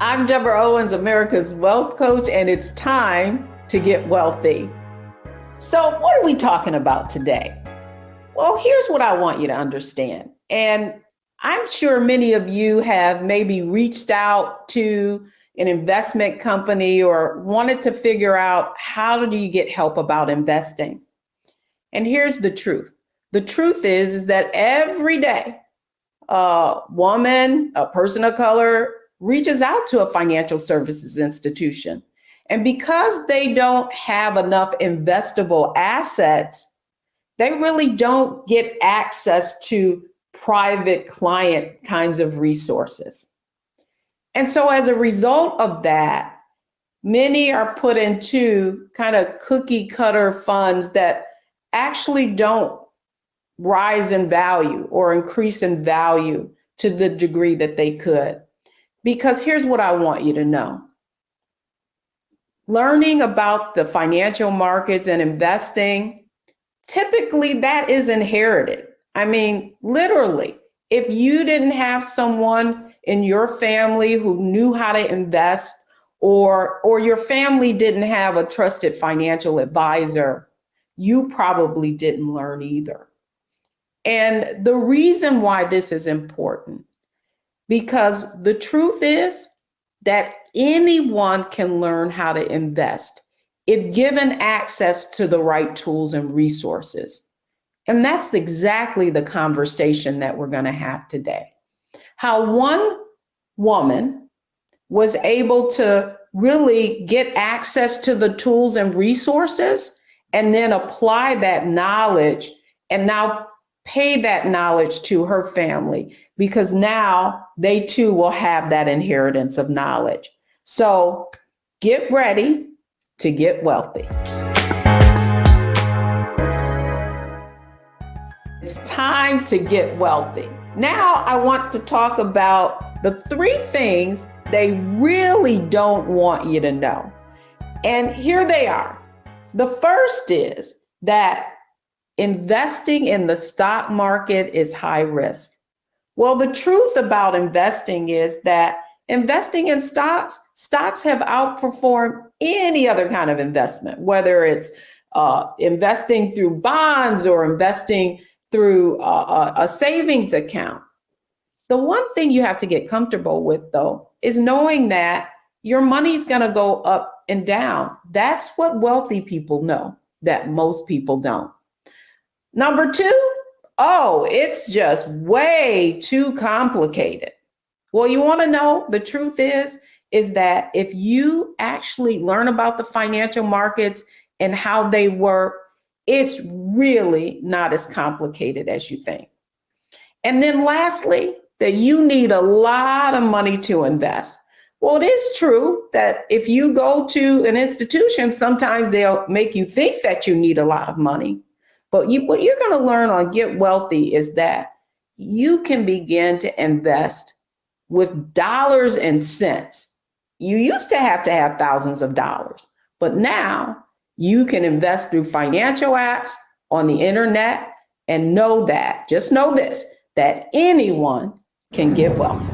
I'm Deborah Owens, America's wealth coach, and it's time to get wealthy. So, what are we talking about today? Well, here's what I want you to understand. And I'm sure many of you have maybe reached out to an investment company or wanted to figure out how do you get help about investing. And here's the truth. The truth is that every day, a woman, a person of color, reaches out to a financial services institution. And because they don't have enough investable assets, they really don't get access to private client kinds of resources. And so as a result of that, many are put into kind of cookie cutter funds that actually don't rise in value or increase in value to the degree that they could. Because here's what I want you to know. Learning about the financial markets and investing, typically that is inherited. I mean, literally, if you didn't have someone in your family who knew how to invest, or your family didn't have a trusted financial advisor, you probably didn't learn either. And the reason why this is important, because the truth is that anyone can learn how to invest if given access to the right tools and resources. And that's exactly the conversation that we're going to have today. How one woman was able to really get access to the tools and resources and then apply that knowledge and now pay that knowledge to her family, because now they too will have that inheritance of knowledge. So get ready to get wealthy. It's time to get wealthy. Now I want to talk about the 3 things they really don't want you to know. And here they are. The first is that investing in the stock market is high risk. Well, the truth about investing is that investing in stocks have outperformed any other kind of investment, whether it's investing through bonds or investing through a savings account. The one thing you have to get comfortable with, though, is knowing that your money's going to go up and down. That's what wealthy people know that most people don't. Number 2, it's just way too complicated. Well, you want to know the truth is that if you actually learn about the financial markets and how they work, it's really not as complicated as you think. And then lastly, that you need a lot of money to invest. Well, it is true that if you go to an institution, sometimes they'll make you think that you need a lot of money. But what you're going to learn on Get Wealthy is that you can begin to invest with dollars and cents. You used to have thousands of dollars, but now you can invest through financial apps on the internet, and just know this, that anyone can get wealthy.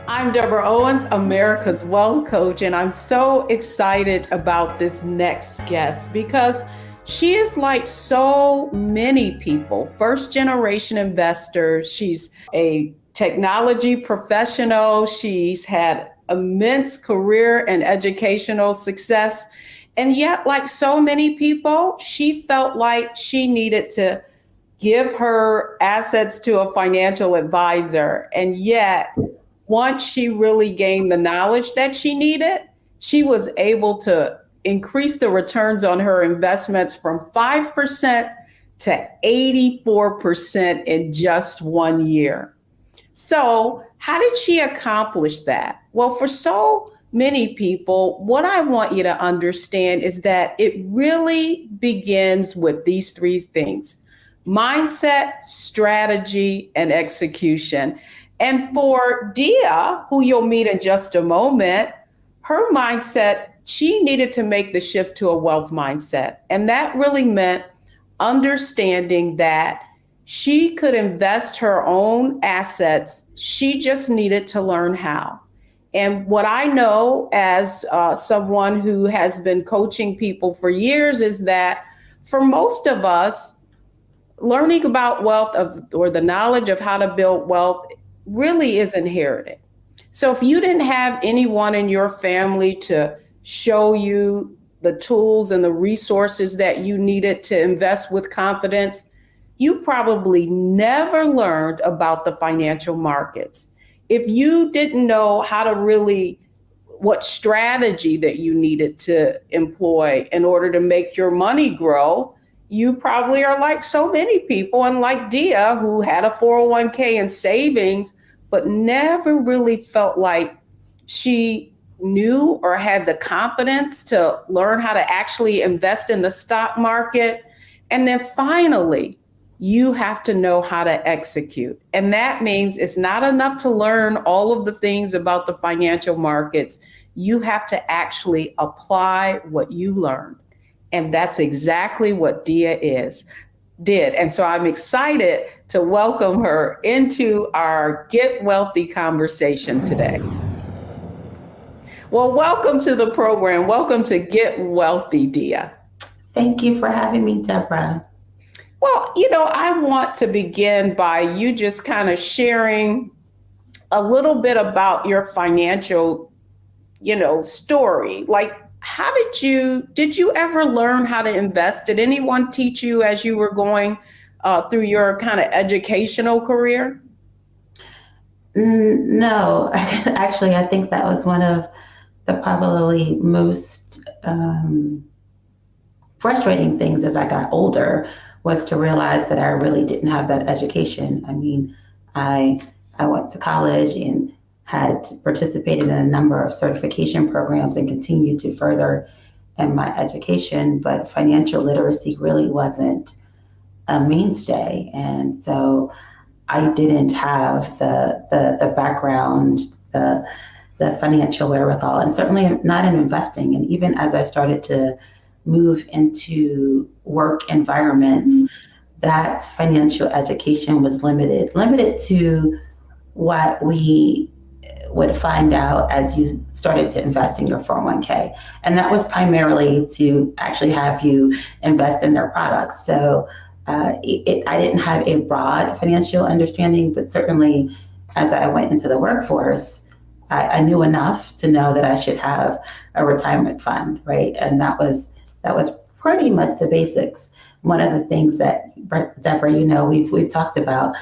I'm Deborah Owens, America's wealth coach, and I'm so excited about this next guest because she is like so many people, first generation investors. She's a technology professional. She's had immense career and educational success. And yet, like so many people, she felt like she needed to give her assets to a financial advisor. And yet, once she really gained the knowledge that she needed, she was able to increase the returns on her investments from 5% to 84% in just 1 year. So how did she accomplish that? Well, for so many people, what I want you to understand is that it really begins with these 3 things: mindset, strategy, and execution. And for Diya, who you'll meet in just a moment, her mindset, she needed to make the shift to a wealth mindset. And that really meant understanding that she could invest her own assets. She just needed to learn how. And what I know as someone who has been coaching people for years is that for most of us, learning about or the knowledge of how to build wealth really is inherited. So if you didn't have anyone in your family to show you the tools and the resources that you needed to invest with confidence, you probably never learned about the financial markets. If you didn't know how to really what strategy that you needed to employ in order to make your money grow, you probably are like so many people, and like Diya, who had a 401k and savings, but never really felt like she knew or had the confidence to learn how to actually invest in the stock market. And then finally, you have to know how to execute. And that means it's not enough to learn all of the things about the financial markets. You have to actually apply what you learned. And that's exactly what Diya did. And so I'm excited to welcome her into our Get Wealthy conversation today. Well, welcome to the program. Welcome to Get Wealthy, Diya. Thank you for having me, Deborah. Well, I want to begin by you just kind of sharing a little bit about your financial, story. Like, how did you ever learn how to invest? Did anyone teach you as you were going through your kind of educational career? No, actually, I think that was one of the probably most frustrating things as I got older was to realize that I really didn't have that education. I mean, I I went to college and had participated in a number of certification programs and continued to further in my education, but financial literacy really wasn't a mainstay. And so I didn't have the background, the financial wherewithal, and certainly not in investing. And even as I started to move into work environments, that financial education was limited to what we would find out as you started to invest in your 401k. And that was primarily to actually have you invest in their products. So I didn't have a broad financial understanding, but certainly as I went into the workforce, I knew enough to know that I should have a retirement fund, right? And that was pretty much the basics. One of the things that Deborah, we've talked about.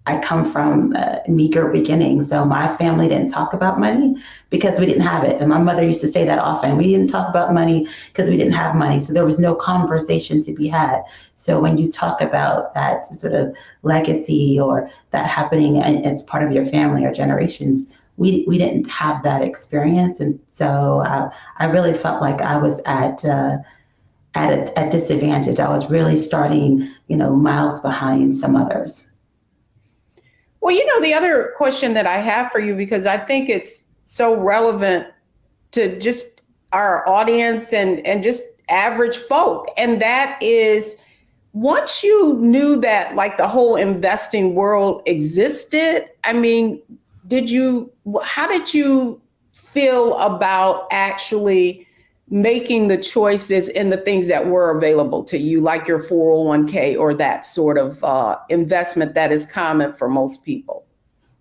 I come from meager beginnings, so my family didn't talk about money because we didn't have it. And my mother used to say that often. We didn't talk about money because we didn't have money, so there was no conversation to be had. So when you talk about that sort of legacy or that happening as part of your family or generations, we didn't have that experience, and so I really felt like I was at a disadvantage. I was really starting, miles behind some others. Well, the other question that I have for you, because I think it's so relevant to just our audience and just average folk, and that is once you knew that like the whole investing world existed, I mean, how did you feel about actually making the choices in the things that were available to you, like your 401k or that sort of investment that is common for most people?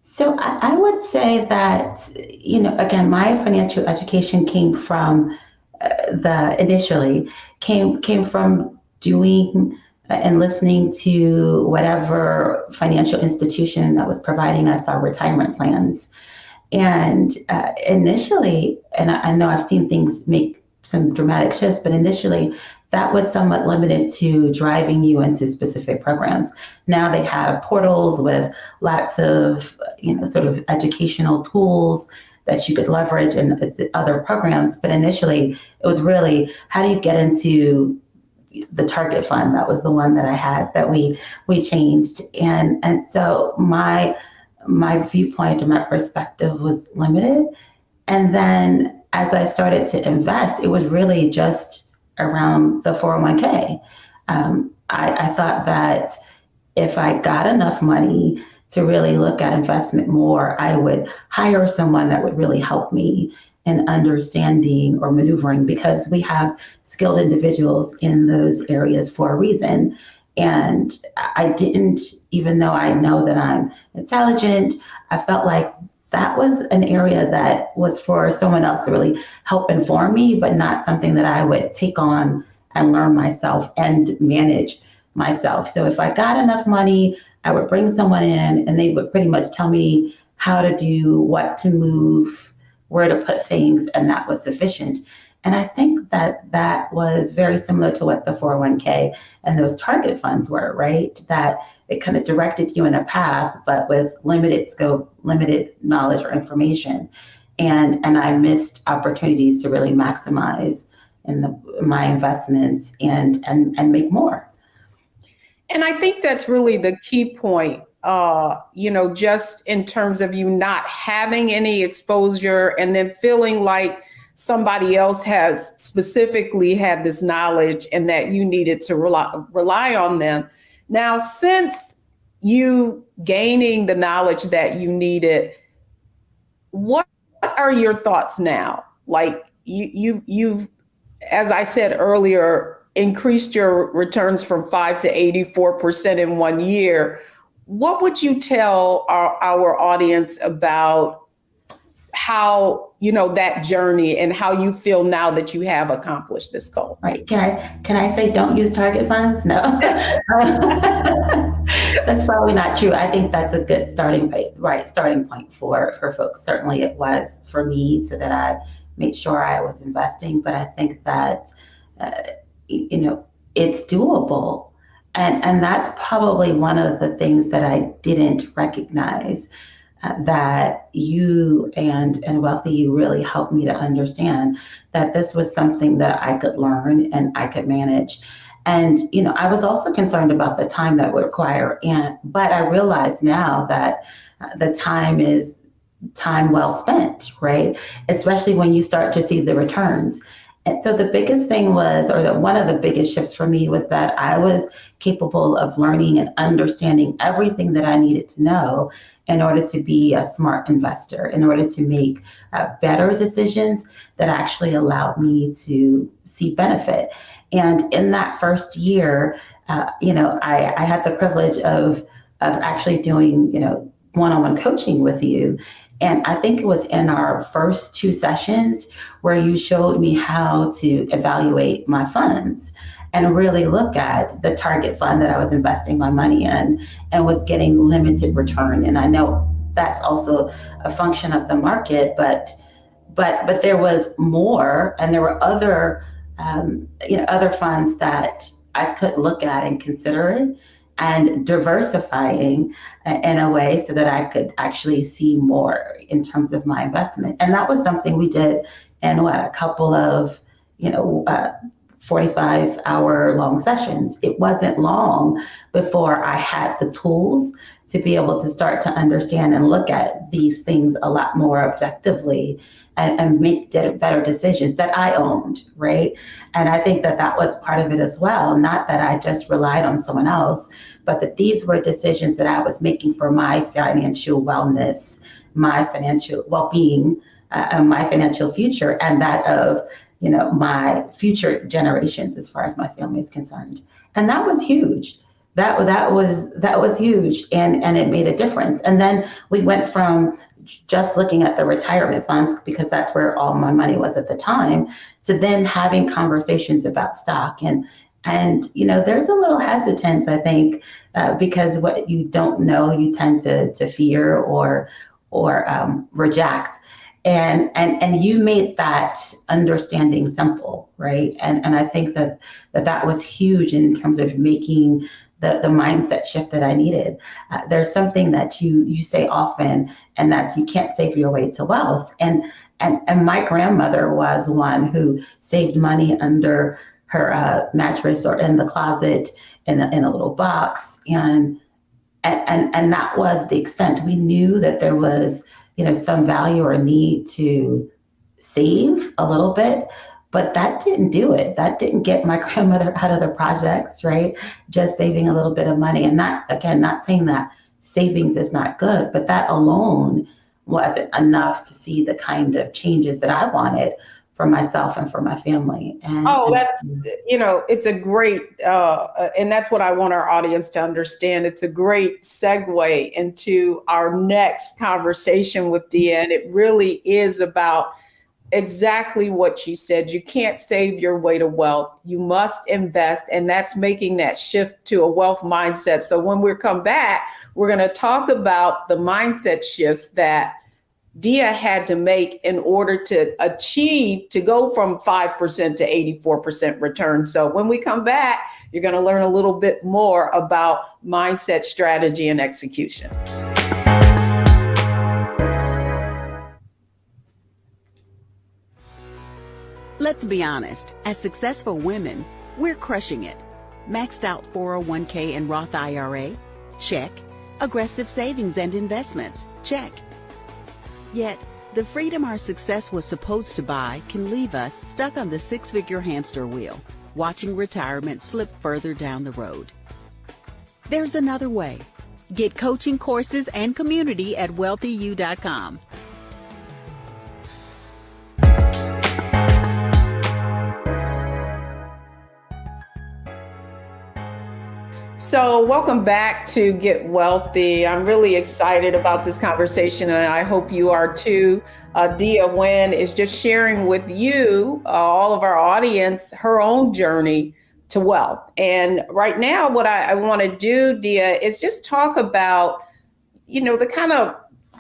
So I would say that, again, my financial education came from initially came from doing and listening to whatever financial institution that was providing us our retirement plans. And initially, and I know I've seen things make some dramatic shifts, but initially that was somewhat limited to driving you into specific programs. Now they have portals with lots of, sort of educational tools that you could leverage in other programs. But initially it was really, how do you get into the target fund? That was the one that I had that we changed. And so my viewpoint and my perspective was limited. And then as I started to invest, it was really just around the 401k. I thought that if I got enough money to really look at investment more, I would hire someone that would really help me in understanding or maneuvering, because we have skilled individuals in those areas for a reason. And I didn't, even though I know that I'm intelligent, I felt like that was an area that was for someone else to really help inform me, but not something that I would take on and learn myself and manage myself. So if I got enough money, I would bring someone in and they would pretty much tell me how to do, what to move, where to put things, and that was sufficient. And I think that that was very similar to what the 401k and those target funds were, right? That it kind of directed you in a path, but with limited scope, limited knowledge or information. And I missed opportunities to really maximize my investments and make more. And I think that's really the key point, just in terms of you not having any exposure and then feeling like somebody else has specifically had this knowledge and that you needed to rely on them. Now, since you gaining the knowledge that you needed, what are your thoughts now? Like you've, as I said earlier, increased your returns from 5 to 84% in 1 year. What would you tell our audience about how, that journey and how you feel now that you have accomplished this goal? Right. Can I say don't use target funds? No. That's probably not true. I think that's a good starting point for folks. Certainly it was for me, so that I made sure I was investing. But I think that it's doable. And that's probably one of the things that I didn't recognize, that you and Wealthy You really helped me to understand that this was something that I could learn and I could manage. And, I was also concerned about the time that would require. But I realize now that the time is time well spent, right? Especially when you start to see the returns. And so the biggest thing was, one of the biggest shifts for me was that I was capable of learning and understanding everything that I needed to know in order to be a smart investor, in order to make better decisions that actually allowed me to see benefit. And in that first year, I had the privilege of actually doing, one-on-one coaching with you. And I think it was in our first 2 sessions where you showed me how to evaluate my funds and really look at the target fund that I was investing my money in and was getting limited return. And I know that's also a function of the market, but there was more, and there were other other funds that I could look at and consider it, and diversifying in a way so that I could actually see more in terms of my investment. And that was something we did in a couple of 45-hour long sessions. It wasn't long before I had the tools to be able to start to understand and look at these things a lot more objectively and make better decisions that I owned, right? And I think that that was part of it as well. Not that I just relied on someone else, but that these were decisions that I was making for my financial wellness, my financial well-being, my financial future, and that of my future generations as far as my family is concerned. And that was huge. That was huge, and it made a difference. And then we went from just looking at the retirement funds, because that's where all my money was at the time, to then having conversations about stock. And there's a little hesitance, I think, because what you don't know, you tend to fear or reject. And you made that understanding simple, right? And I think that was huge in terms of making the mindset shift that I needed. There's something that you say often, and that's you can't save your way to wealth. And my grandmother was one who saved money under her mattress or in the closet in a little box, and that was the extent. We knew that there was some value or need to save a little bit, but that didn't do it. That didn't get my grandmother out of the projects, right? Just saving a little bit of money. And not saying that savings is not good, but that alone wasn't enough to see the kind of changes that I wanted for myself and for my family. Oh, that's, it's a great, and that's what I want our audience to understand. It's a great segue into our next conversation with Diya. And it really is about exactly what you said. You can't save your way to wealth. You must invest. And that's making that shift to a wealth mindset. So when we come back, we're going to talk about the mindset shifts that Diya had to make in order to achieve, to go from 5% to 84% return. So when we come back, you're going to learn a little bit more about mindset, strategy, and execution. Let's be honest, as successful women, we're crushing it. Maxed out 401k and Roth IRA? Check. Aggressive savings and investments? Check. Yet, the freedom our success was supposed to buy can leave us stuck on the six-figure hamster wheel, watching retirement slip further down the road. There's another way. Get coaching courses and community at wealthyu.com. So welcome back to Get Wealthy. I'm really excited about this conversation, and I hope you are too. Diya Nguyen is just sharing with you, all of our audience, her own journey to wealth. And right now, what I want to do, Diya, is just talk about, the kind of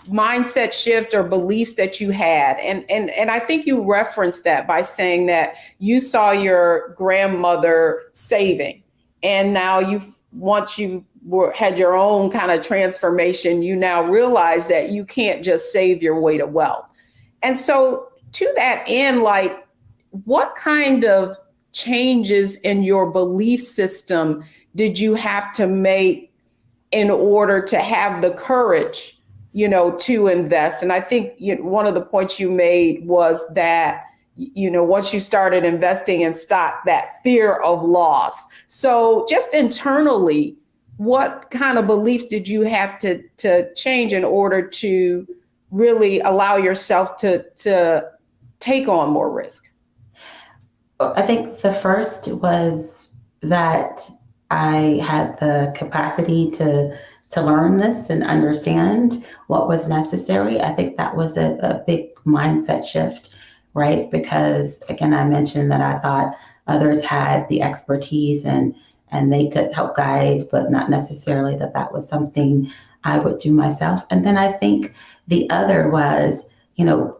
mindset shift or beliefs that you had. And I think you referenced that by saying that you saw your grandmother saving, and now once you had your own kind of transformation, you now realize that you can't just save your way to wealth. And so to that end, like, what kind of changes in your belief system did you have to make in order to have the courage, to invest? And I think one of the points you made was that once you started investing in stock, that fear of loss. So just internally, what kind of beliefs did you have to change in order to really allow yourself to take on more risk? I think the first was that I had the capacity to learn this and understand what was necessary. I think that was a big mindset shift, right? Because again, I mentioned that I thought others had the expertise and they could help guide, but not necessarily that was something I would do myself. And then I think the other was,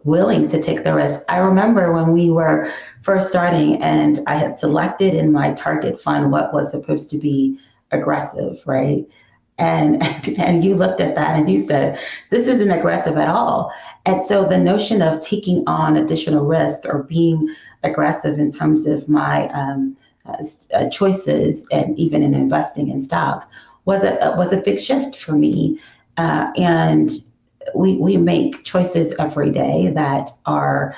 willing to take the risk. I remember when we were first starting and I had selected in my target fund what was supposed to be aggressive, right? And you looked at that and you said, this isn't aggressive at all. And so the notion of taking on additional risk or being aggressive in terms of my choices and even in investing in stock was a big shift for me. And we make choices every day that are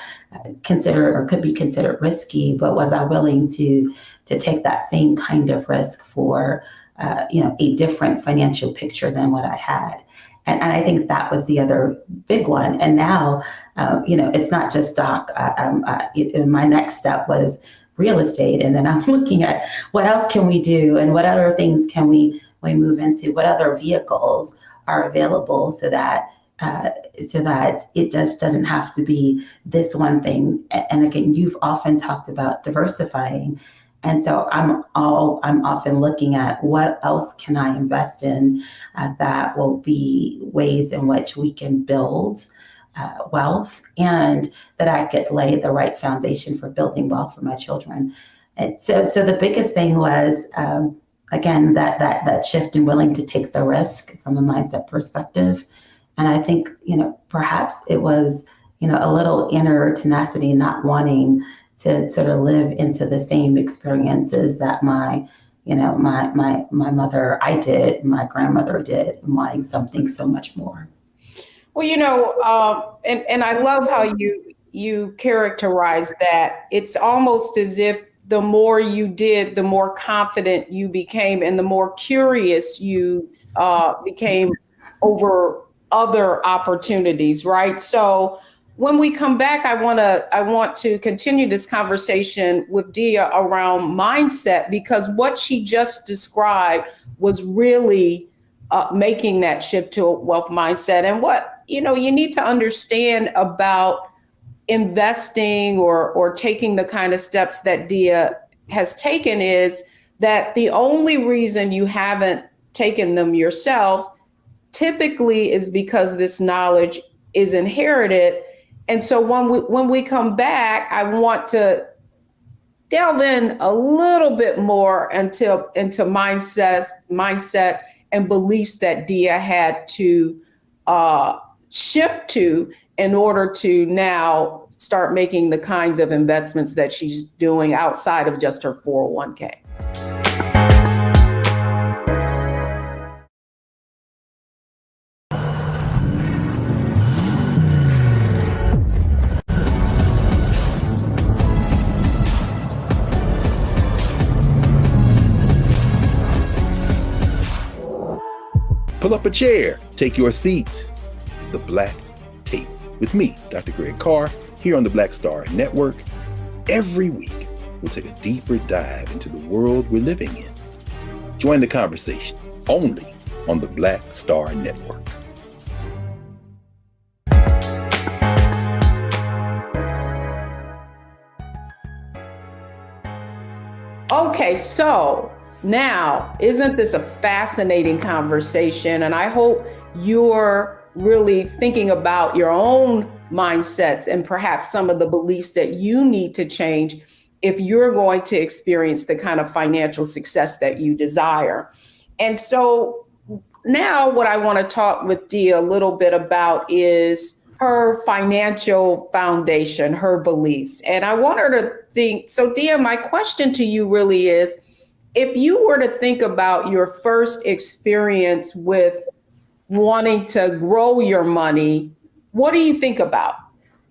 considered or could be considered risky, but was I willing to take that same kind of risk for a different financial picture than what I had? And I think that was the other big one. And now, it's not just stock. My next step was real estate. And then I'm looking at what else can we do and what other things can we move into, what other vehicles are available so that it just doesn't have to be this one thing. And again, you've often talked about diversifying. And so I'm often looking at what else can I invest in that will be ways in which we can build wealth and that I could lay the right foundation for building wealth for my children. And so the biggest thing was, again, that shift in willing to take the risk from a mindset perspective. And I think, perhaps it was, a little inner tenacity, not wanting to sort of live into the same experiences that my mother, my grandmother did, and wanting something so much more. Well, and I love how you characterize that. It's almost as if the more you did, the more confident you became, and the more curious you became over other opportunities, right? So when we come back, I want to continue this conversation with Diya around mindset, because what she just described was really making that shift to a wealth mindset. And what you need to understand about investing or taking the kind of steps that Diya has taken is that the only reason you haven't taken them yourselves typically is because this knowledge is inherited. And so when we come back, I want to delve in a little bit more into mindset and beliefs that Diya had to shift to in order to now start making the kinds of investments that she's doing outside of just her 401k. Pull up a chair, take your seat. The Black Tape with me, Dr. Greg Carr, here on the Black Star Network. Every week, we'll take a deeper dive into the world we're living in. Join the conversation only on the Black Star Network. Okay, so now, isn't this a fascinating conversation? And I hope you're really thinking about your own mindsets and perhaps some of the beliefs that you need to change if you're going to experience the kind of financial success that you desire. And so now what I want to talk with Diya a little bit about is her financial foundation, her beliefs. And I want her to think, so Diya, my question to you really is, if you were to think about your first experience with wanting to grow your money, what do you think about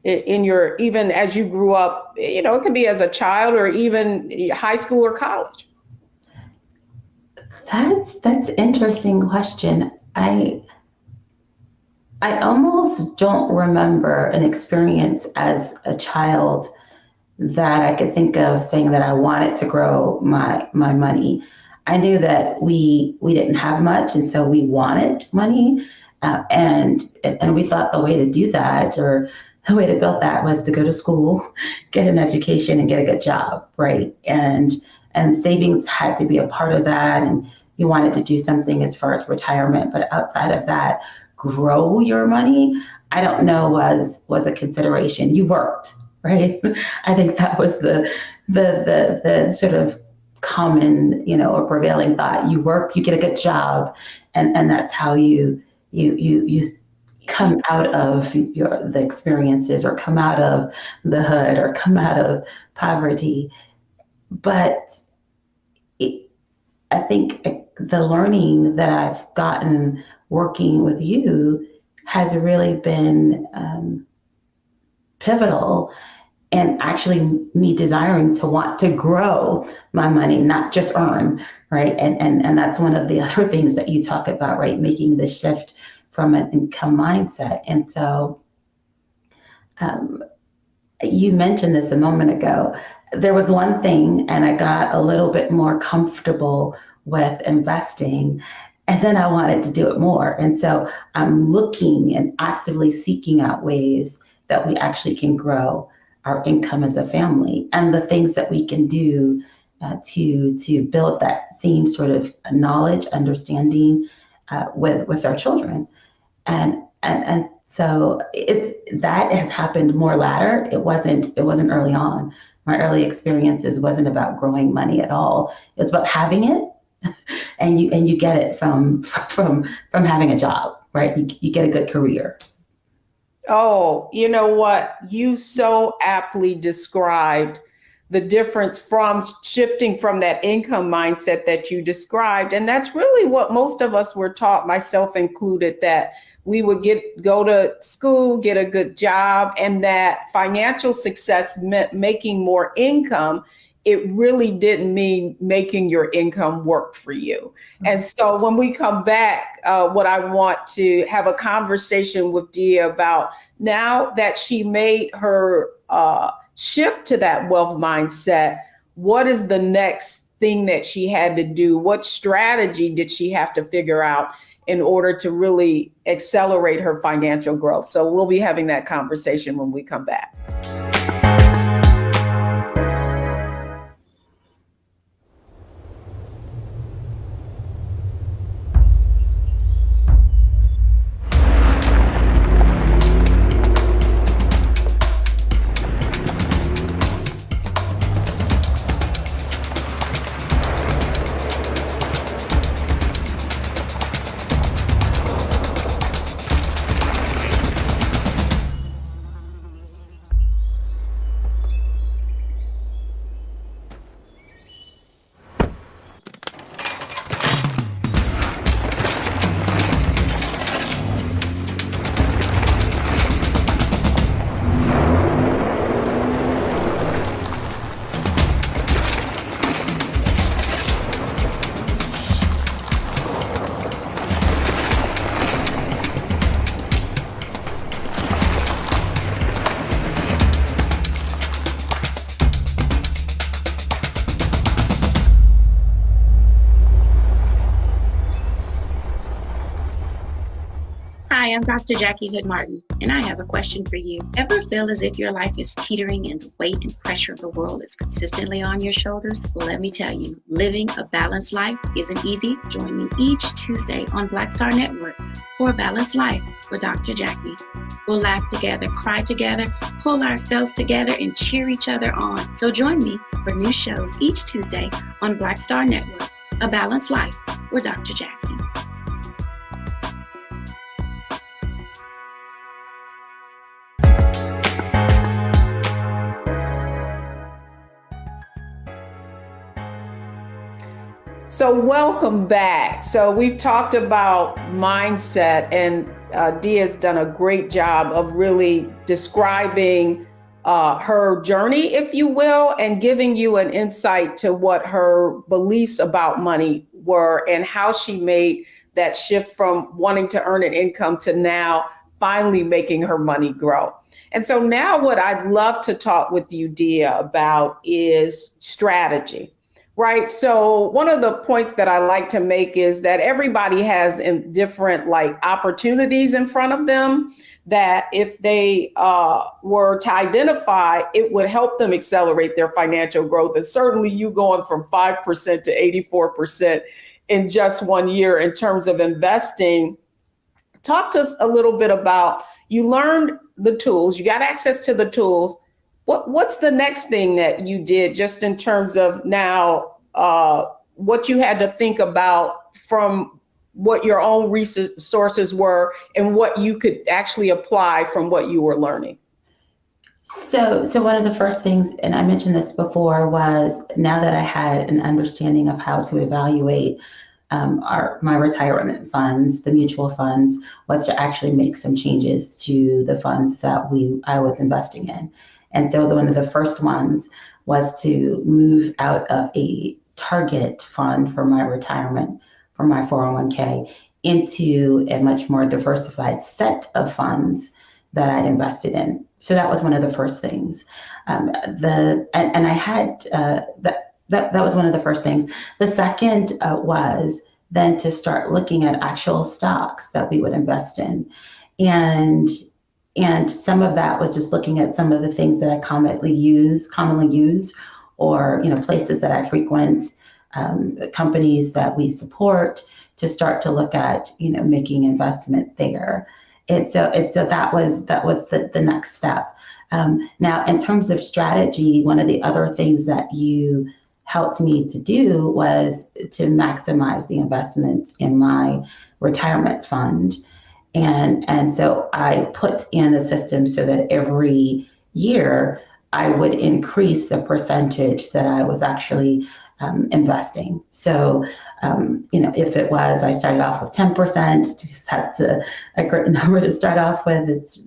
in your, even as you grew up, it could be as a child or even high school or college? That's an interesting question. I almost don't remember an experience as a child that I could think of saying that I wanted to grow my money. I knew that we didn't have much, and so we wanted money, and we thought the way to do that, or the way to build that, was to go to school, get an education, and get a good job, right? And savings had to be a part of that, and you wanted to do something as far as retirement, but outside of that, grow your money, I don't know was a consideration. You worked. Right. I think that was the sort of common, or prevailing thought. You work, you get a good job, and that's how you come out of the experiences, or come out of the hood, or come out of poverty. But I think the learning that I've gotten working with you has really been pivotal, and actually me desiring to want to grow my money, not just earn, right? And that's one of the other things that you talk about, right? Making the shift from an income mindset. And so you mentioned this a moment ago. There was one thing, and I got a little bit more comfortable with investing, and then I wanted to do it more. And so I'm looking and actively seeking out ways that we actually can grow our income as a family, and the things that we can do to build that same sort of knowledge, understanding with our children. And so that has happened more latter. It wasn't early on. My early experiences wasn't about growing money at all. It's about having it, and you get it from having a job, right? You get a good career. Oh, you know what? You so aptly described the difference from shifting from that income mindset that you described. And that's really what most of us were taught, myself included, that we would go to school, get a good job, and that financial success meant making more income it really didn't mean making your income work for you. And so when we come back, what I want to have a conversation with Diya about, now that she made her shift to that wealth mindset, what is the next thing that she had to do? What strategy did she have to figure out in order to really accelerate her financial growth? So we'll be having that conversation when we come back. Hi, I'm Dr. Jackie Hood Martin, and I have a question for you. Ever feel as if your life is teetering and the weight and pressure of the world is consistently on your shoulders? Well, let me tell you, living a balanced life isn't easy. Join me each Tuesday on Black Star Network for A Balanced Life with Dr. Jackie. We'll laugh together, cry together, pull ourselves together, and cheer each other on. So join me for new shows each Tuesday on Black Star Network, A Balanced Life with Dr. Jackie. So welcome back. So we've talked about mindset, and Diya's done a great job of really describing her journey, if you will, and giving you an insight to what her beliefs about money were and how she made that shift from wanting to earn an income to now finally making her money grow. And so now what I'd love to talk with you, Diya, about is strategy. Right. So one of the points that I like to make is that everybody has different opportunities in front of them that if they were to identify, it would help them accelerate their financial growth. And certainly you going from 5% to 84% in just 1 year in terms of investing. Talk to us a little bit about, you learned the tools, you got access to the tools. What's the next thing that you did just in terms of now what you had to think about from what your own resources were and what you could actually apply from what you were learning? So one of the first things, and I mentioned this before, was now that I had an understanding of how to evaluate my retirement funds, the mutual funds, was to actually make some changes to the funds that I was investing in. And so one of the first ones was to move out of a target fund for my retirement, for my 401k, into a much more diversified set of funds that I invested in. So that was one of the first things. That was one of the first things. The second was then to start looking at actual stocks that we would invest in. And some of that was just looking at some of the things that I commonly use, or places that I frequent, companies that we support, to start to look at making investment there. And so that was the next step. Now, in terms of strategy, one of the other things that you helped me to do was to maximize the investments in my retirement fund. And so I put in a system so that every year I would increase the percentage that I was actually investing. So, if it was, I started off with 10%, just that's a great number to start off with. It's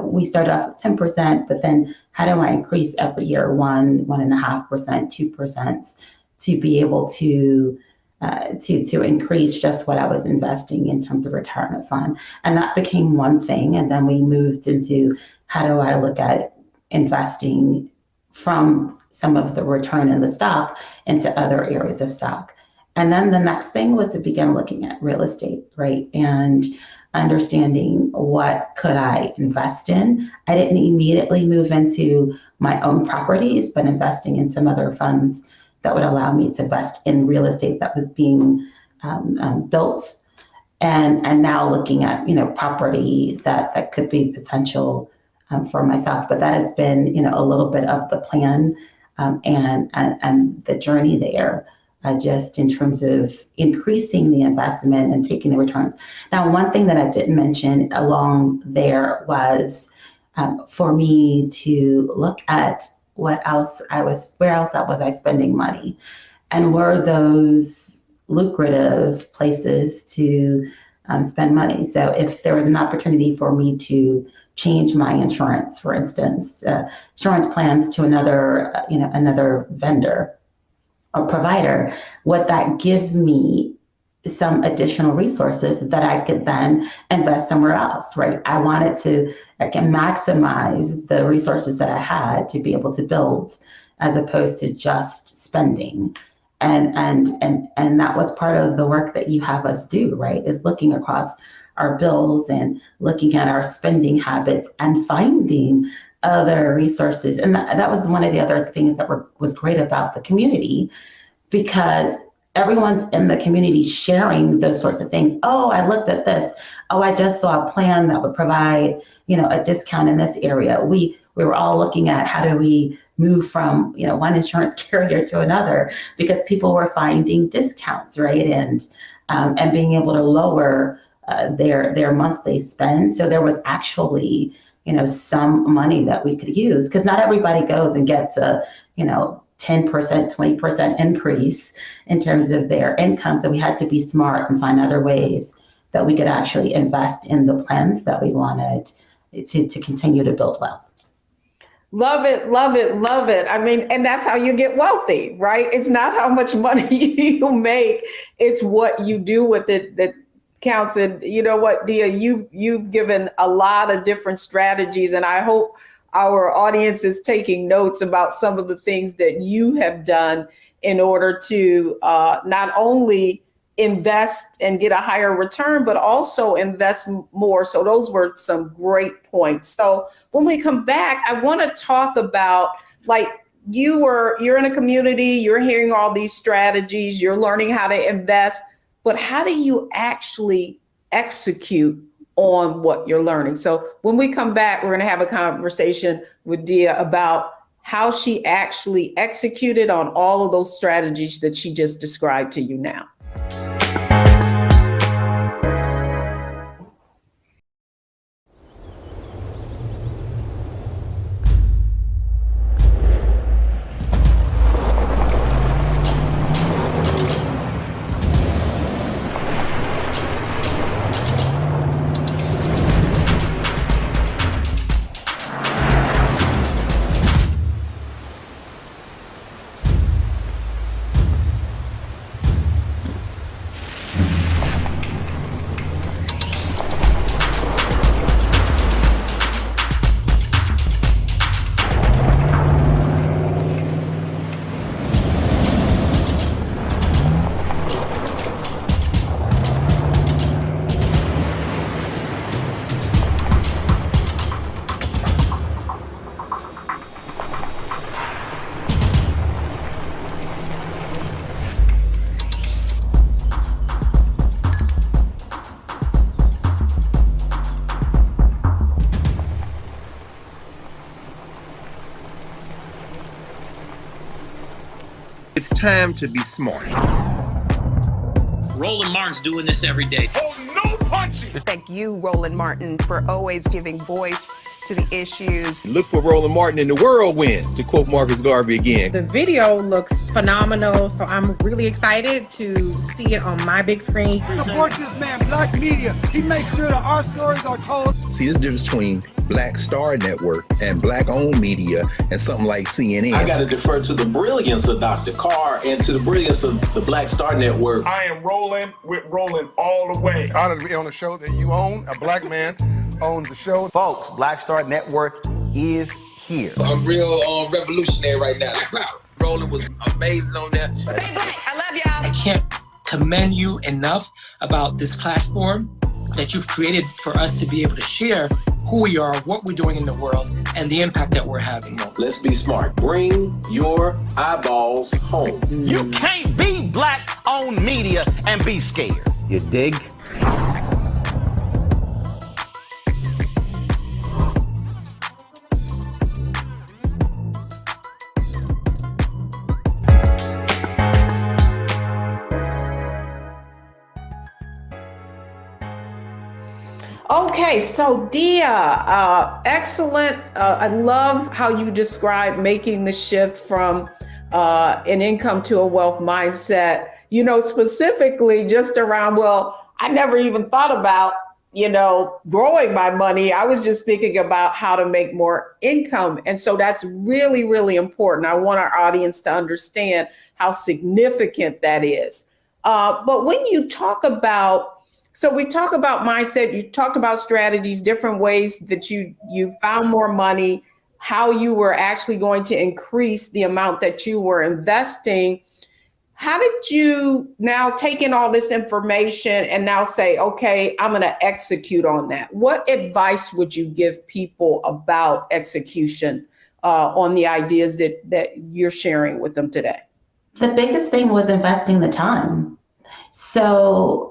we started off at 10%, but then how do I increase every year 1.5%, 2% to be able to increase just what I was investing in terms of retirement fund. And that became one thing. And then we moved into how do I look at investing from some of the return in the stock into other areas of stock. And then the next thing was to begin looking at real estate, right? And understanding what could I invest in. I didn't immediately move into my own properties, but investing in some other funds that would allow me to invest in real estate that was being built, and now looking at property that could be potential for myself. But that has been a little bit of the plan and the journey there, just in terms of increasing the investment and taking the returns. Now, one thing that I didn't mention along there was for me to look at where else was I spending money, and were those lucrative places to spend money. So if there was an opportunity for me to change my insurance, for instance, insurance plans to another vendor or provider, would that give me some additional resources that I could then invest somewhere else, right? I wanted to maximize the resources that I had to be able to build, as opposed to just spending. And that was part of the work that you have us do, right? Is looking across our bills and looking at our spending habits and finding other resources. And that was one of the other things that was great about the community, because everyone's in the community sharing those sorts of things. Oh, I looked at this. Oh, I just saw a plan that would provide, a discount in this area. We were all looking at how do we move from, one insurance carrier to another, because people were finding discounts, right? And being able to lower their monthly spend. So there was actually, some money that we could use, because not everybody goes and gets a, 10%, 20% increase in terms of their income. So we had to be smart and find other ways that we could actually invest in the plans that we wanted to continue to build wealth. Love it, love it, love it. I mean, and that's how you get wealthy, right? It's not how much money you make, it's what you do with it that counts. And you know what, Diya, you've given a lot of different strategies, and I hope our audience is taking notes about some of the things that you have done in order to not only invest and get a higher return, but also invest more. So those were some great points. So when we come back, I want to talk about, like, you're in a community, you're hearing all these strategies, you're learning how to invest, but how do you actually execute on what you're learning? So when we come back, we're going to have a conversation with Diya about how she actually executed on all of those strategies that she just described to you now. It's time to be smart. Roland Martin's doing this every day. Oh, no punches! Thank you, Roland Martin, for always giving voice to the issues. Look for Roland Martin in the whirlwind, to quote Marcus Garvey again. The video looks phenomenal, so I'm really excited to see it on my big screen. Support this man, Black Media. He makes sure that our stories are told. See, this difference between Black Star Network and Black-owned media and something like CNN. I got to defer to the brilliance of Dr. Carr and to the brilliance of the Black Star Network. I am rolling with rolling all the way. Honored to be on a show that you own. A black man owns the show. Folks, Black Star Network is here. I'm real revolutionary right now. Like, wow, rolling was amazing on there. Stay black. I love y'all. I can't commend you enough about this platform that you've created for us to be able to share who we are, what we're doing in the world, and the impact that we're having. Let's be smart. Bring your eyeballs home. You can't be Black-owned media and be scared. You dig? Okay, so Diya, excellent. I love how you describe making the shift from an income to a wealth mindset, specifically just around, I never even thought about, growing my money. I was just thinking about how to make more income. And so that's really, really important. I want our audience to understand how significant that is. But when you talk about, so we talk about mindset, you talked about strategies, different ways that you found more money, how you were actually going to increase the amount that you were investing. How did you now take in all this information and now say, okay, I'm going to execute on that? What advice would you give people about execution on the ideas that you're sharing with them today? The biggest thing was investing the time. So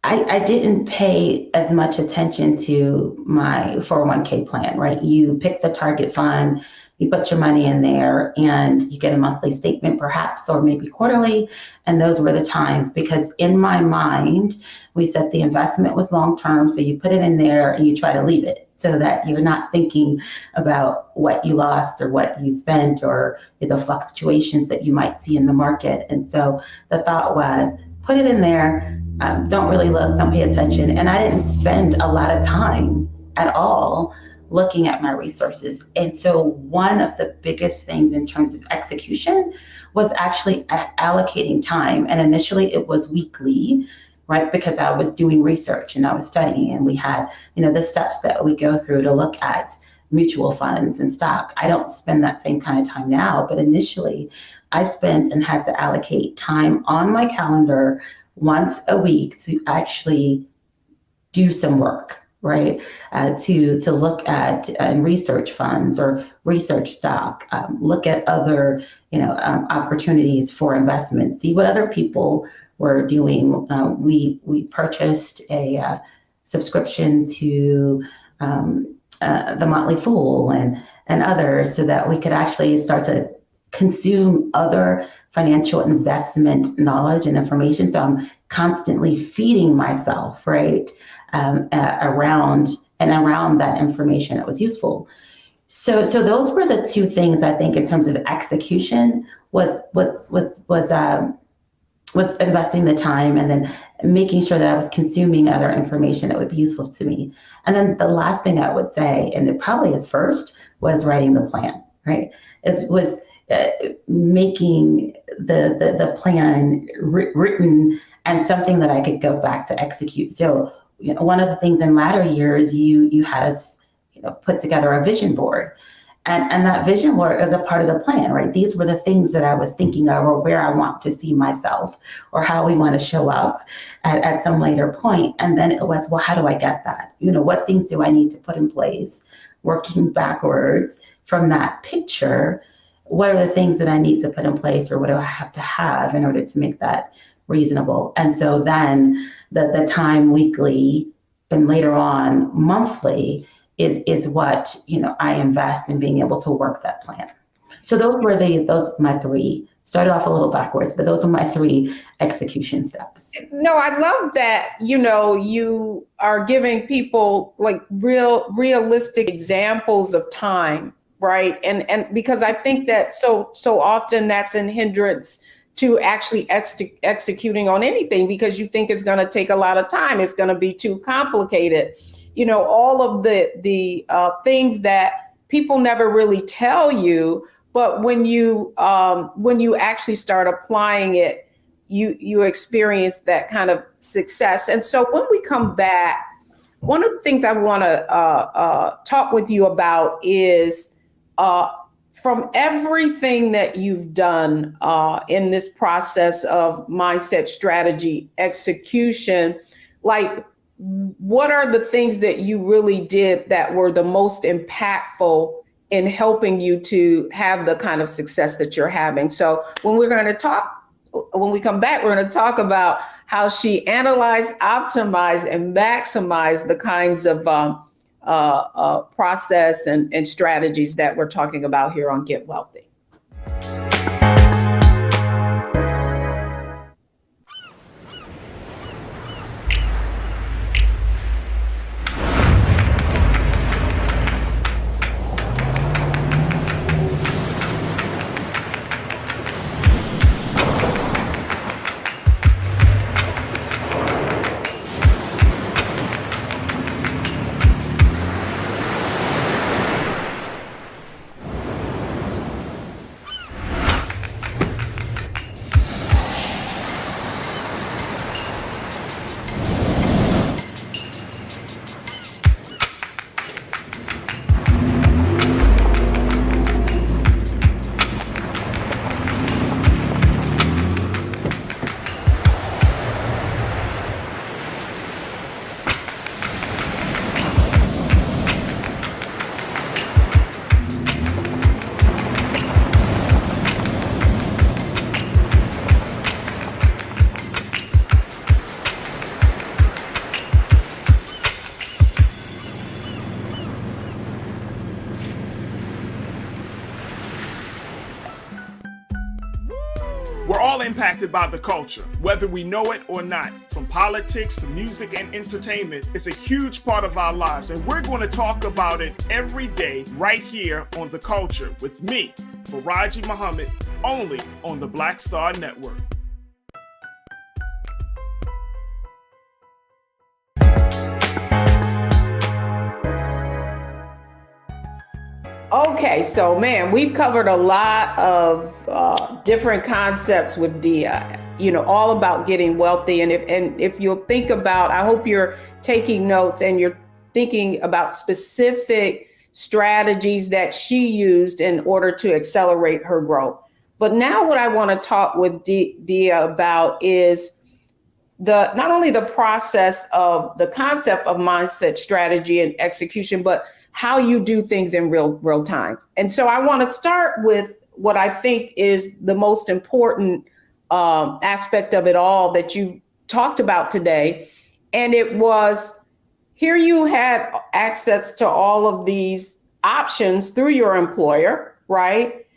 I didn't pay as much attention to my 401k plan, right? You pick the target fund, you put your money in there, and you get a monthly statement perhaps, or maybe quarterly. And those were the times, because in my mind, we said the investment was long-term. So you put it in there and you try to leave it so that you're not thinking about what you lost or what you spent or the fluctuations that you might see in the market. And so the thought was, put it in there. Don't really look, don't pay attention. And I didn't spend a lot of time at all looking at my resources. And so one of the biggest things in terms of execution was actually allocating time. And initially it was weekly, right? Because I was doing research and I was studying, and we had, the steps that we go through to look at mutual funds and stock. I don't spend that same kind of time now, but initially I spent and had to allocate time on my calendar once a week to actually do some work, right? To look at and research funds or research stock, look at other, opportunities for investment, see what other people were doing. We purchased a subscription to the Motley Fool and others, so that we could actually start to consume other financial investment knowledge and information. So I'm constantly feeding myself, right, around that information that was useful. So those were the two things I think in terms of execution was investing the time and then making sure that I was consuming other information that would be useful to me. And then the last thing I would say, and it probably is first, was writing the plan, right? It was making the plan written and something that I could go back to execute. So one of the things in latter years, you had us put together a vision board. And that vision board is a part of the plan, right? These were the things that I was thinking of, or where I want to see myself, or how we want to show up at some later point. And then it was, well, how do I get that? What things do I need to put in place? Working backwards from that picture, what are the things that I need to put in place, or what do I have to have in order to make that reasonable? And so then the time weekly and later on monthly is what I invest in being able to work that plan. So those were my three. Started off a little backwards, but those are my three execution steps. No, I love that, you are giving people like realistic examples of time, right? And because I think that so often that's a hindrance to actually executing on anything, because you think it's going to take a lot of time. It's going to be too complicated. all of the things that people never really tell you, but when you actually start applying it, you experience that kind of success. And so when we come back, one of the things I want to talk with you about is from everything that you've done in this process of mindset, strategy, execution, like what are the things that you really did that were the most impactful in helping you to have the kind of success that you're having? So when we come back, we're going to talk about how she analyzed, optimized, and maximized the kinds of process and strategies that we're talking about here on Get Wealthy. We're all impacted by the culture, whether we know it or not. From politics to music and entertainment, it's a huge part of our lives, and we're going to talk about it every day right here on The Culture with me, Faraji Muhammad, only on the Black Star Network. Okay, so man, we've covered a lot of different concepts with Diya, all about getting wealthy. And if you'll think about, I hope you're taking notes and you're thinking about specific strategies that she used in order to accelerate her growth. But now what I want to talk with Diya about is not only the process of the concept of mindset, strategy, and execution, but how you do things in real time. And so I want to start with what I think is the most important aspect of it all that you've talked about today. And it was, here you had access to all of these options through your employer, right?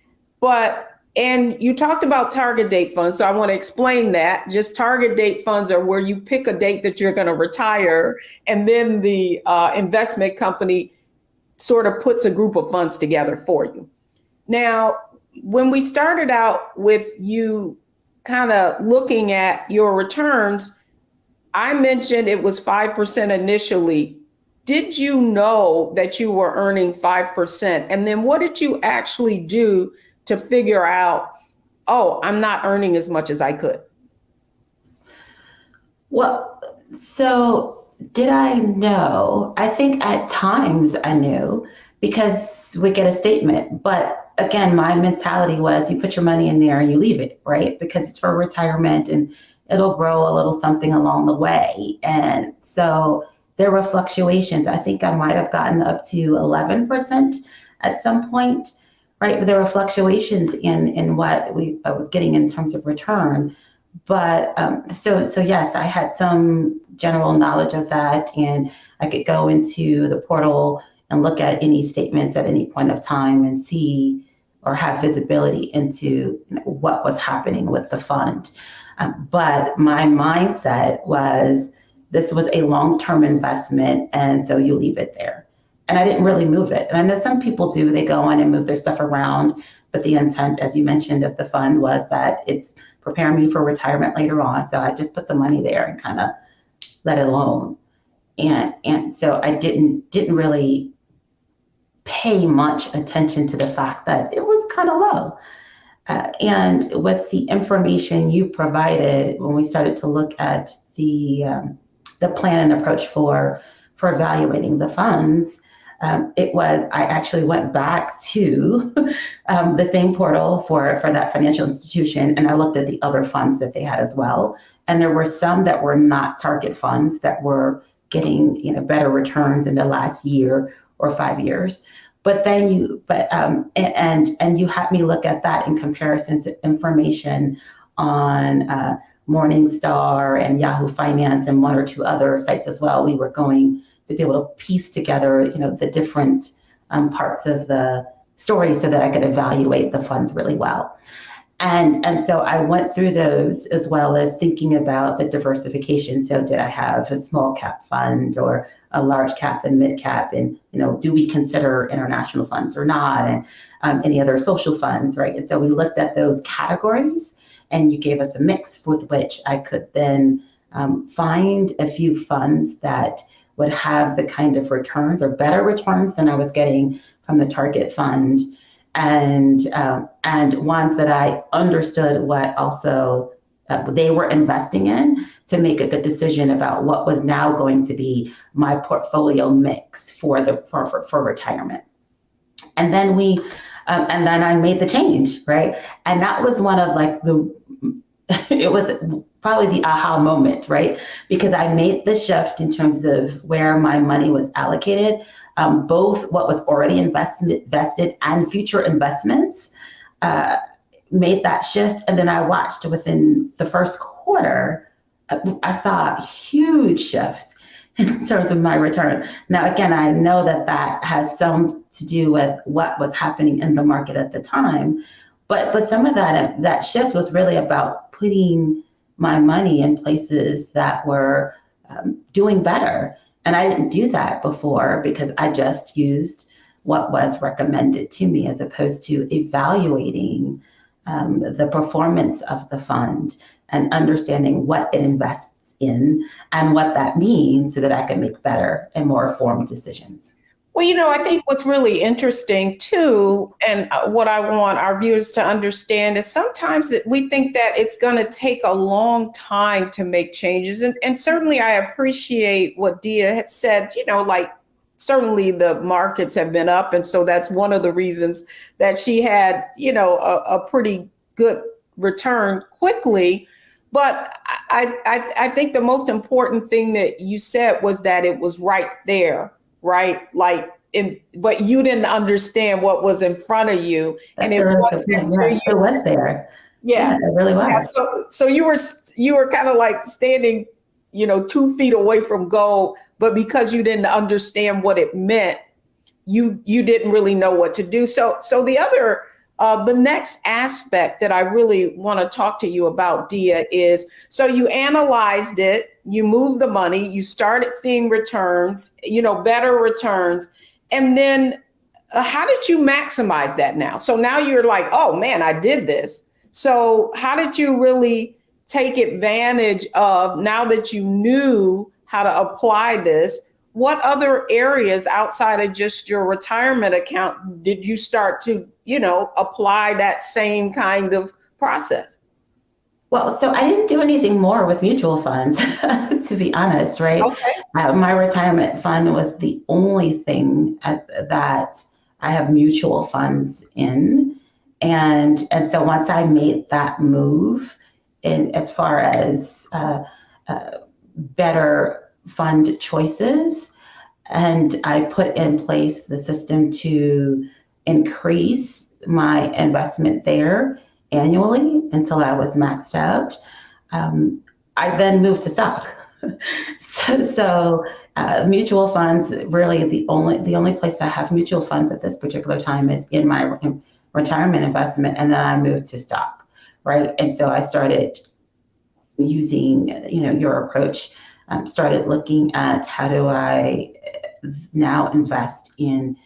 And you talked about target date funds. So I want to explain that. Just target date funds are where you pick a date that you're going to retire, and then the investment company sort of puts a group of funds together for you. Now, when we started out with you kind of looking at your returns, I mentioned it was 5% initially. Did you know that you were earning 5%? And then what did you actually do to figure out, oh, I'm not earning as much as I could? Well, so did I know? I think at times I knew because we get a statement. But again, my mentality was you put your money in there and you leave it, right? Because it's for retirement and it'll grow a little something along the way. And so there were fluctuations. I think I might have gotten up to 11% at some point, right? But there were fluctuations in what I was getting in terms of return. But so yes, I had some general knowledge of that, and I could go into the portal and look at any statements at any point of time and see or have visibility into what was happening with the fund. But my mindset was this was a long-term investment, and so you leave it there. And I didn't really move it. And I know some people do, they go in and move their stuff around, but the intent, as you mentioned, of the fund was that it's preparing me for retirement later on. So I just put the money there and kind of let it alone. And so I didn't really pay much attention to the fact that it was kind of low. And with the information you provided, when we started to look at the plan and approach for evaluating the funds, I actually went back to the same portal for that financial institution, and I looked at the other funds that they had as well. And there were some that were not target funds that were getting better returns in the last year or 5 years. But then you had me look at that in comparison to information on Morningstar and Yahoo Finance and one or two other sites as well. We were going to be able to piece together, the different parts of the story so that I could evaluate the funds really well. And so I went through those as well as thinking about the diversification. So did I have a small cap fund or a large cap and mid cap? And, do we consider international funds or not? And any other social funds, right? And so we looked at those categories, and you gave us a mix with which I could then find a few funds that would have the kind of returns or better returns than I was getting from the target fund. And ones that I understood what also they were investing in to make a good decision about what was now going to be my portfolio mix for retirement. And then and then I made the change, right? And that was one of it was probably the aha moment, right? Because I made the shift in terms of where my money was allocated. Both what was already invested and future investments, made that shift. And then I watched within the first quarter, I saw a huge shift in terms of my return. Now, again, I know that has some to do with what was happening in the market at the time, but some of that shift was really about putting my money in places that were doing better. And I didn't do that before because I just used what was recommended to me as opposed to evaluating the performance of the fund and understanding what it invests in and what that means so that I can make better and more informed decisions. Well, I think what's really interesting too, and what I want our viewers to understand is sometimes we think that it's going to take a long time to make changes. And certainly I appreciate what Diya had said, certainly the markets have been up. And so that's one of the reasons that she had, a pretty good return quickly. But I think the most important thing that you said was that it was right there. Right? But you didn't understand what was in front of you. That's it was there. Yeah, it really was. Yeah, so you were kind of like standing, 2 feet away from gold, but because you didn't understand what it meant, you didn't really know what to do. So the next aspect that I really want to talk to you about, Diya, is so you analyzed it, you moved the money, you started seeing returns, better returns. And then how did you maximize that now? So now you're like, oh man, I did this. So how did you really take advantage of, now that you knew how to apply this, what other areas outside of just your retirement account did you start to, apply that same kind of process? Well, so I didn't do anything more with mutual funds, to be honest, right? Okay. My retirement fund was the only thing that I have mutual funds in. And so once I made that move in as far as better fund choices, and I put in place the system to increase my investment there annually until I was maxed out. I then moved to stock. So mutual funds, really the only place I have mutual funds at this particular time is in my retirement investment, and then I moved to stock, right? And so I started using, your approach, started looking at how do I now invest in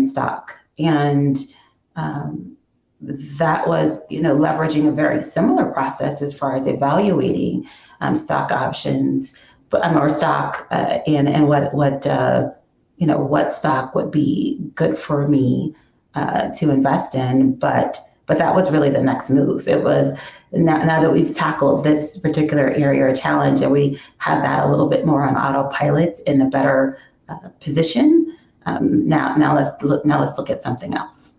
stock, and that was, leveraging a very similar process as far as evaluating stock options, or stock, and what stock would be good for me to invest in. But that was really the next move. It was now that we've tackled this particular area or challenge, and we have that a little bit more on autopilot in a better position. Now let's look at something else.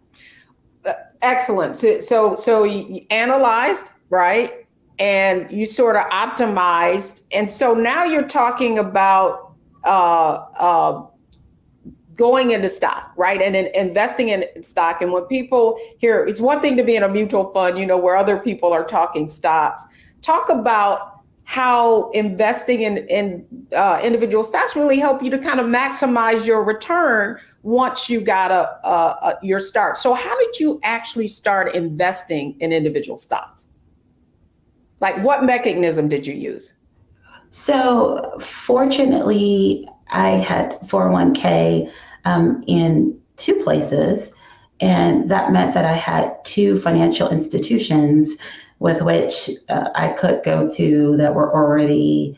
Excellent. So you analyzed, right? And you sort of optimized. And so now you're talking about going into stock, right? And investing in stock. And when people hear, it's one thing to be in a mutual fund, where other people are talking stocks. Talk about how investing in individual stocks really help you to kind of maximize your return once you got your start. So how did you actually start investing in individual stocks? Like, what mechanism did you use? So fortunately, I had 401k in 2 places, and that meant that I had 2 financial institutions with which I could go to that were already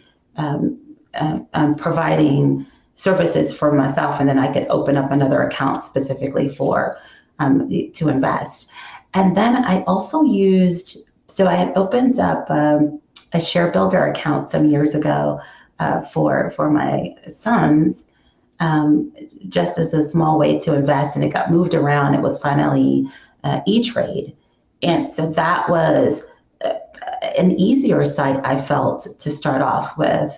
providing services for myself, and then I could open up another account specifically for to invest. And then I also used, so I had opened up a share builder account some years ago for my sons, just as a small way to invest, and it got moved around. It was finally E-Trade, and so that was an easier site, I felt, to start off with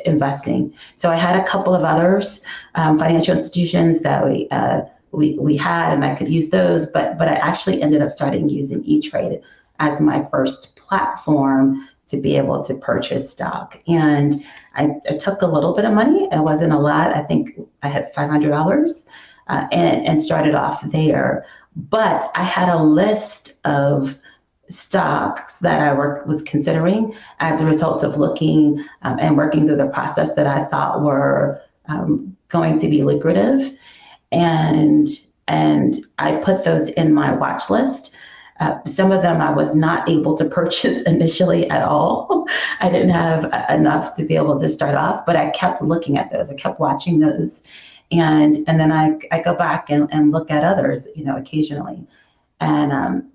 investing. So I had a couple of others, financial institutions that we had, and I could use those, but I actually ended up starting using E-Trade as my first platform to be able to purchase stock. And I took a little bit of money. It wasn't a lot. I think I had $500 and started off there. But I had a list of stocks that I was considering as a result of looking and working through the process that I thought were going to be lucrative. And I put those in my watch list. Some of them I was not able to purchase initially at all. I didn't have enough to be able to start off, but I kept looking at those. I kept watching those. And then I go back and look at others, occasionally. And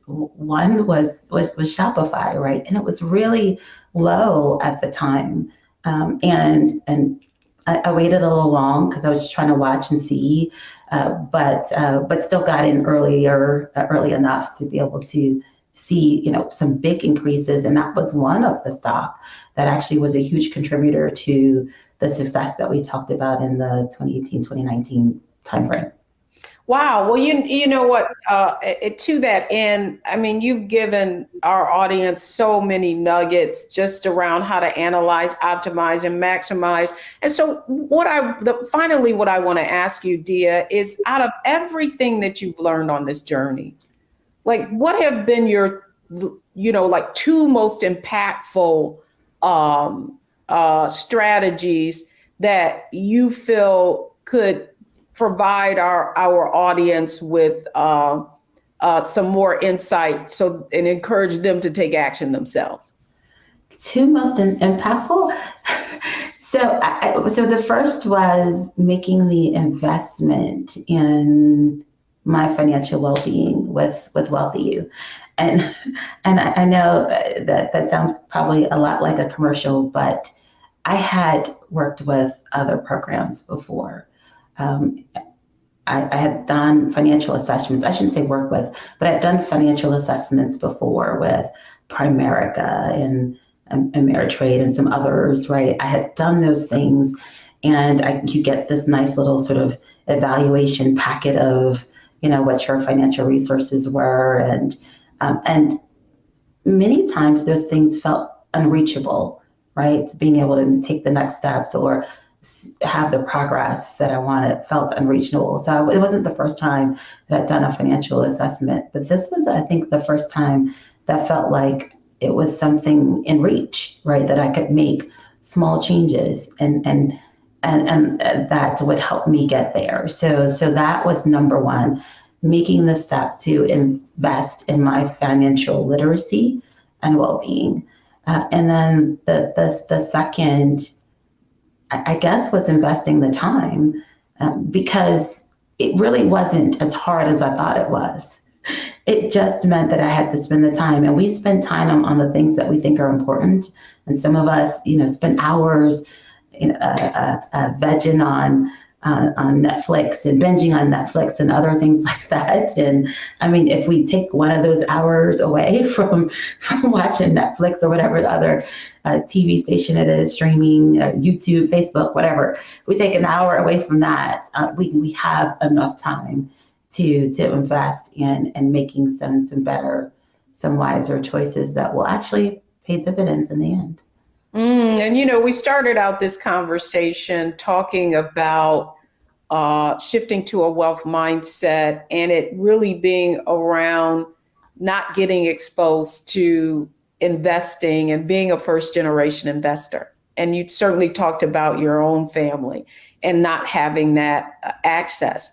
one was Shopify, right? And it was really low at the time. And I waited a little long because I was just trying to watch and see, but still got in early enough to be able to see, some big increases. And that was one of the stock that actually was a huge contributor to the success that we talked about in the 2018, 2019 timeframe. Wow. Well, you know what, to that end, I mean, you've given our audience so many nuggets just around how to analyze, optimize, and maximize. And so finally, what I want to ask you, Diya, is out of everything that you've learned on this journey, like, what have been your, 2 most impactful strategies that you feel could provide our audience with some more insight and encourage them to take action themselves? 2 most impactful? So the first was making the investment in my financial well-being with Wealthy You. And I know that sounds probably a lot like a commercial, but I had worked with other programs before. I had done financial assessments. I shouldn't say work with, but I'd done financial assessments before with Primerica and Ameritrade and some others, right? I had done those things, and you get this nice little sort of evaluation packet of, what your financial resources were, and many times those things felt unreachable, right? Being able to take the next steps or have the progress that I wanted felt unreachable. So it wasn't the first time that I'd done a financial assessment, but this was, I think, the first time that felt like it was something in reach, right? That I could make small changes and that would help me get there. So that was number one, making the step to invest in my financial literacy and well-being. And then the second, I guess, was investing the time, because it really wasn't as hard as I thought it was. It just meant that I had to spend the time, and we spend time on the things that we think are important. And some of us, spend hours, vegging on Netflix and binging on Netflix and other things like that. And I mean, if we take one of those hours away from watching Netflix or whatever other TV station it is, streaming, YouTube, Facebook, whatever, we take an hour away from that, we have enough time to invest in making some better, some wiser choices that will actually pay dividends in the end. And we started out this conversation talking about shifting to a wealth mindset, and it really being around not getting exposed to investing and being a first generation investor. And you certainly talked about your own family and not having that access.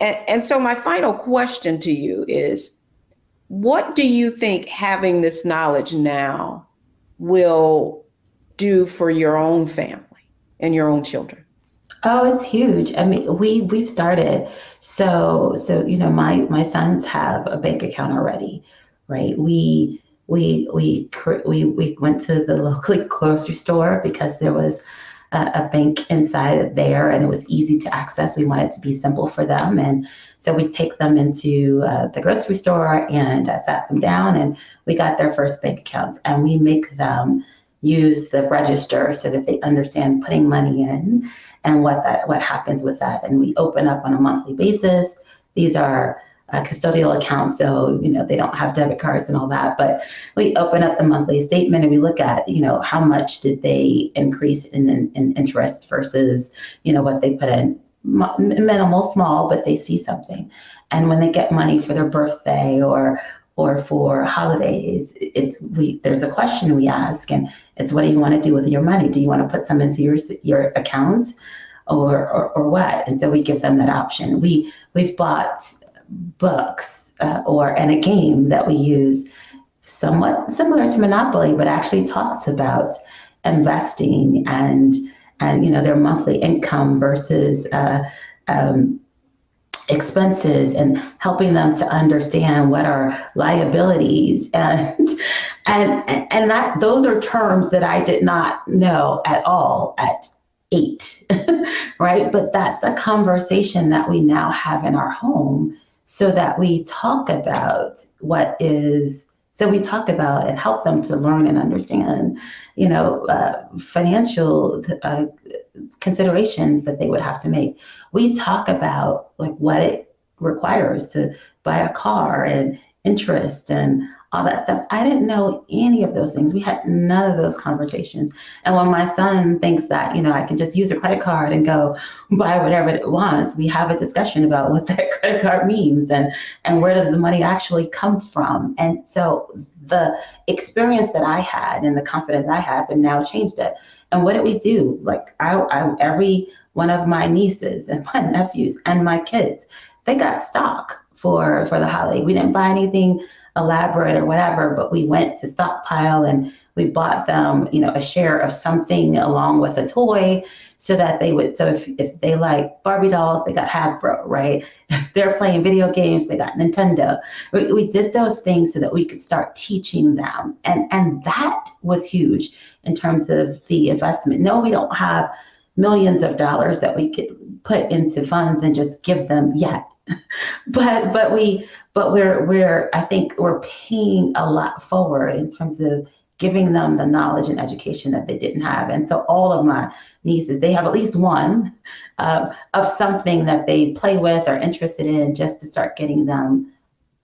And so my final question to you is, what do you think having this knowledge now will do for your own family and your own children? Oh, it's huge. I mean, we've started. So my sons have a bank account already, right? We went to the local grocery store because there was a bank inside there, and it was easy to access. We wanted it to be simple for them, and so we take them into the grocery store and sat them down, and we got their first bank accounts, and we make them use the register so that they understand putting money in and what happens with that. And we open up on a monthly basis. These are custodial accounts, so they don't have debit cards and all that, but we open up the monthly statement and we look at how much did they increase in interest versus what they put in. Minimal, small, but they see something. And when they get money for their birthday or for holidays, there's a question we ask, and it's, what do you want to do with your money? Do you want to put some into your account or what? And so we give them that option. We've bought books and a game that we use somewhat similar to Monopoly, but actually talks about investing and their monthly income versus expenses, and helping them to understand what are liabilities and that those are terms that I did not know at all at 8, right? But that's a conversation that we now have in our home, so that we talk about we talk about and help them to learn and understand, financial considerations that they would have to make. We talk about what it requires to buy a car and interest and all that stuff. I didn't know any of those things. We had none of those conversations. And when my son thinks that, I can just use a credit card and go buy whatever it wants, we have a discussion about what that credit card means and where does the money actually come from. And so the experience that I had and the confidence I have and now changed it. And what did we do? Every one of my nieces and my nephews and my kids, they got stock for the holiday. We didn't buy anything elaborate or whatever, but we went to stockpile and we bought them, a share of something along with a toy, so that they would. So if they like Barbie dolls, they got Hasbro, right? If they're playing video games, they got Nintendo. We did those things so that we could start teaching them, and that was huge in terms of the investment. No, we don't have millions of dollars that we could put into funds and just give them yet. but I think we're paying a lot forward in terms of giving them the knowledge and education that they didn't have. And so all of my nieces, they have at least one of something that they play with or interested in, just to start getting them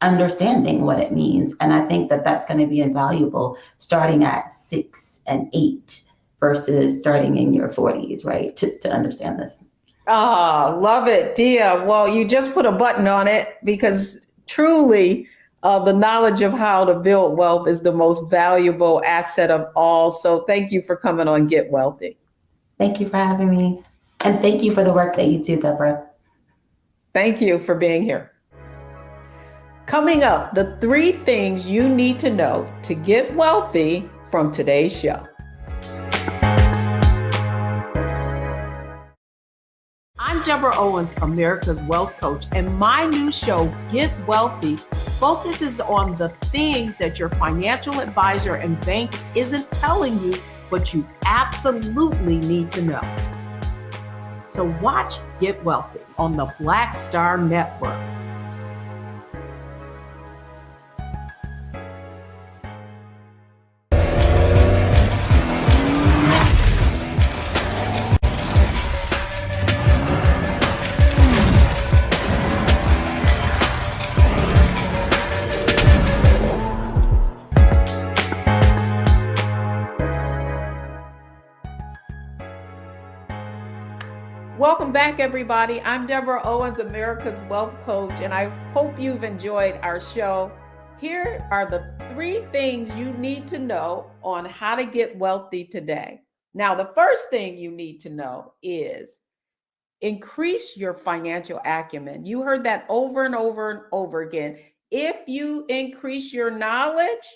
understanding what it means. And I think that that's going to be invaluable starting at 6 and 8 versus starting in your 40s, right? To understand this. Love it, Diya. Well, you just put a button on it, because truly the knowledge of how to build wealth is the most valuable asset of all. So thank you for coming on Get Wealthy. Thank you for having me. And thank you for the work that you do, Deborah. Thank you for being here. Coming up, the 3 things you need to know to get wealthy from today's show. I'm Deborah Owens, America's Wealth Coach, and my new show, Get Wealthy, focuses on the things that your financial advisor and bank isn't telling you, but you absolutely need to know. So watch Get Wealthy on the Black Star Network. Welcome back, everybody. I'm Deborah Owens, America's Wealth Coach, and I hope you've enjoyed our show. Here are the 3 things you need to know on how to get wealthy today. Now, the first thing you need to know is increase your financial acumen. You heard that over and over and over again. If you increase your knowledge,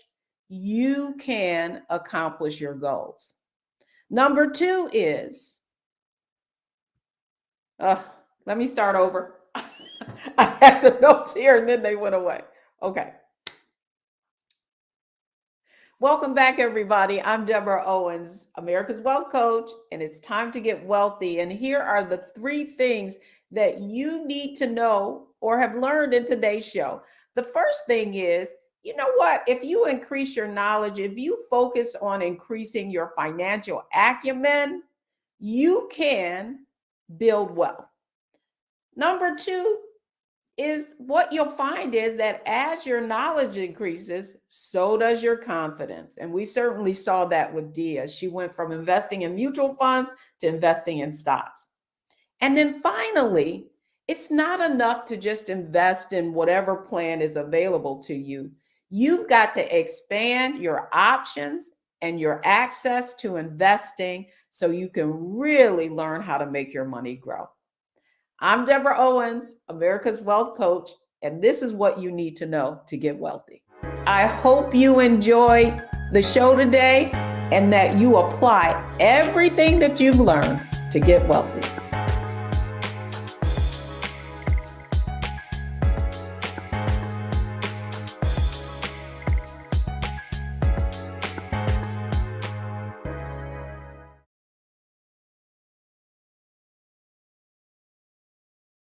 you can accomplish your goals. Number 2 is, let me start over. I had the notes here and then they went away. Okay. Welcome back, everybody. I'm Deborah Owens, America's Wealth Coach, and it's time to get wealthy. And here are the 3 things that you need to know or have learned in today's show. The first thing is, you know what? If you increase your knowledge, if you focus on increasing your financial acumen, you can build wealth. Number 2 is what you'll find is that as your knowledge increases, so does your confidence. And we certainly saw that with Diya. She went from investing in mutual funds to investing in stocks. And then finally, it's not enough to just invest in whatever plan is available to you. You've got to expand your options and your access to investing so you can really learn how to make your money grow. I'm Deborah Owens, America's Wealth Coach, and this is what you need to know to get wealthy. I hope you enjoy the show today and that you apply everything that you've learned to get wealthy.